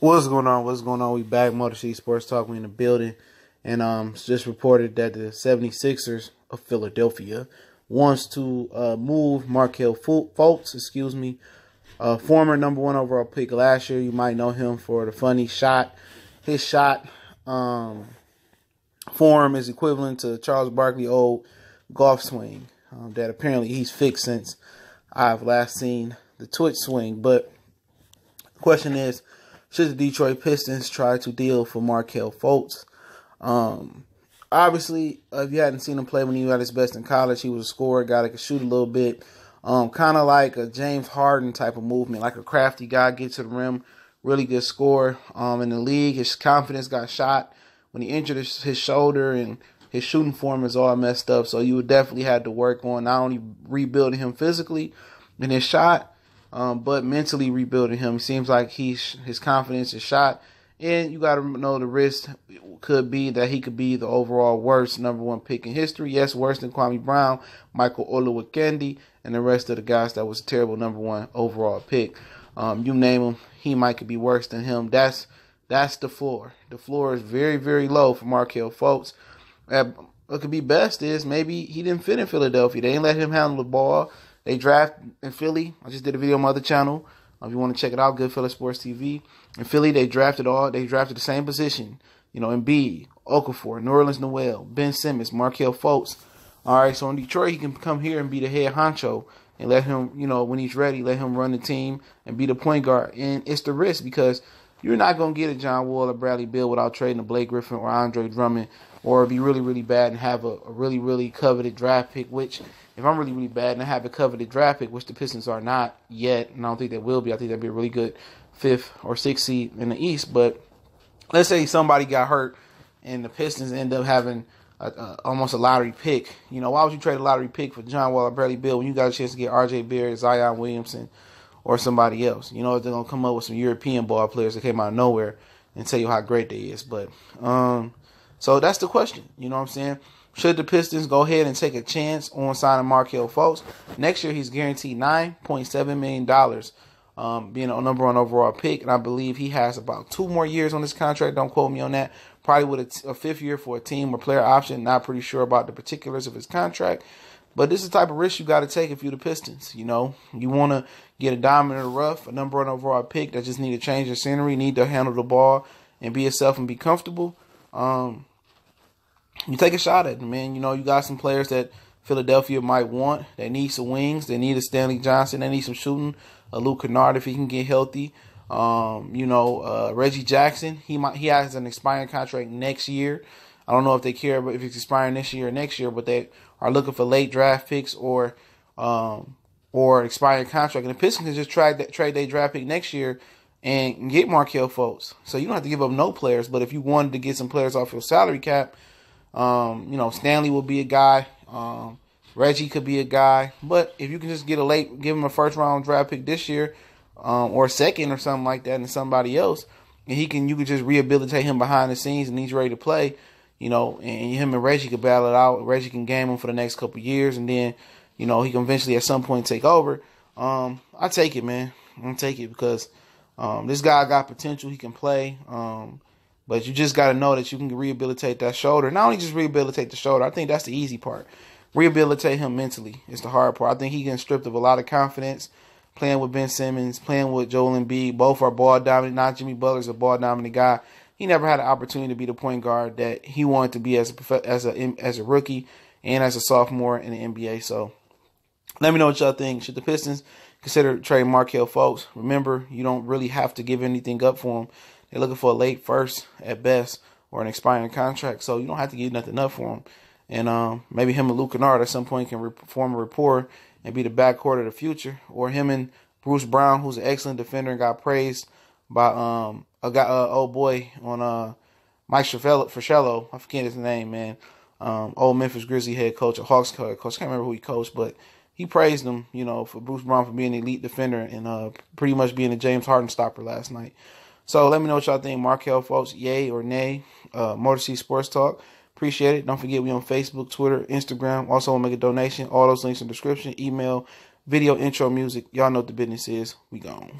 What's going on? What's going on? We back. Motor City Sports Talk. We in the building. And it's just reported that the 76ers of Philadelphia wants to move Markelle Fultz, former number 1 overall pick last year. You might know him for the funny shot. His shot form is equivalent to Charles Barkley's old golf swing that apparently he's fixed since I've last seen the Twitch swing. But the question is, should the Detroit Pistons try to deal for Markelle Fultz? Obviously, if you hadn't seen him play when he was at his best in college, he was a scorer, guy that could shoot a little bit. Kind of like a James Harden type of movement, like a crafty guy, get to the rim, really good scorer. In the league, his confidence got shot when he injured his shoulder, and his shooting form is all messed up. So you would definitely have to work on not only rebuilding him physically in his shot, but mentally rebuilding him. It seems like his confidence is shot. And you got to know the risk could be that he could be the overall worst number 1 pick in history. Yes, worse than Kwame Brown, Michael Olowokandi, and the rest of the guys that was a terrible number 1 overall pick. You name him, he might could be worse than him. That's the floor. The floor is very, very low for Markelle Fultz. What could be best is maybe he didn't fit in Philadelphia. They didn't let him handle the ball. They draft in Philly. I just did a video on my other channel. If you want to check it out, Goodfellas Sports TV. In Philly, they drafted the same position. Embiid, Okafor, New Orleans Noel, Ben Simmons, Markelle Fultz. All right, so in Detroit, he can come here and be the head honcho and let him, when he's ready, let him run the team and be the point guard. And it's the risk because you're not going to get a John Wall or Bradley Beal without trading a Blake Griffin or Andre Drummond, or be really, really bad and have a really, really coveted draft pick, which if I'm really, really bad and I have a coveted draft pick, which the Pistons are not yet, and I don't think they will be, I think that'd be a really good 5th or 6th seed in the East. But let's say somebody got hurt and the Pistons end up having almost a lottery pick. Why would you trade a lottery pick for John Wall or Bradley Beal when you got a chance to get R.J. Barrett, Zion Williamson, or somebody else? They're going to come up with some European ball players that came out of nowhere and tell you how great they is. But so that's the question. You know what I'm saying? Should the Pistons go ahead and take a chance on signing Markelle Fultz? Next year, he's guaranteed $9.7 million, being a number 1 overall pick. And I believe he has about 2 more years on this contract. Don't quote me on that. Probably with a 5th year for a team or player option. Not pretty sure about the particulars of his contract. But this is the type of risk you got to take if you're the Pistons. You want to get a diamond in the rough, a number 1 overall pick that just need to change the scenery, need to handle the ball and be yourself and be comfortable. You take a shot at them, man. You got some players that Philadelphia might want. They need some wings. They need a Stanley Johnson. They need some shooting. A Luke Kennard if he can get healthy. Reggie Jackson. He has an expiring contract next year. I don't know if they care if it's expiring this year or next year, but they are looking for late draft picks or expiring contract. And the Pistons can just trade their draft pick next year and get Markelle Fultz. So you don't have to give up no players. But if you wanted to get some players off your salary cap, Stanley will be a guy. Reggie could be a guy. But if you can just get give him a 1st round draft pick this year, or a 2nd or something like that, and somebody else, and you could just rehabilitate him behind the scenes, and he's ready to play. And him and Reggie could battle it out. Reggie can game him for the next couple of years, and then, he can eventually at some point take over. I take it, man. I take it because this guy got potential. He can play. But you just got to know that you can rehabilitate that shoulder. Not only just rehabilitate the shoulder, I think that's the easy part. Rehabilitate him mentally is the hard part. I think he getting stripped of a lot of confidence playing with Ben Simmons, playing with Joel Embiid. Both are ball dominant. Not Jimmy Butler's a ball dominant guy. He never had an opportunity to be the point guard that he wanted to be as a rookie and as a sophomore in the NBA. So let me know what y'all think. Should the Pistons consider trading Markelle Fultz? Remember, you don't really have to give anything up for him. They're looking for a late 1st at best or an expiring contract, so you don't have to give nothing up for him. And maybe him and Luke Kennard at some point can form a rapport and be the backcourt of the future. Or him and Bruce Brown, who's an excellent defender and got praised by old boy on Mike Fratello. I forget his name, man. Old Memphis Grizzly head coach, a Hawks head coach. I can't remember who he coached, but he praised him, for Bruce Brown for being an elite defender and pretty much being a James Harden stopper last night. So let me know what y'all think. Markelle Fultz, yay or nay. Motor City Sports Talk. Appreciate it. Don't forget we on Facebook, Twitter, Instagram. Also want to make a donation. All those links in the description. Email, video, intro, music. Y'all know what the business is. We gone.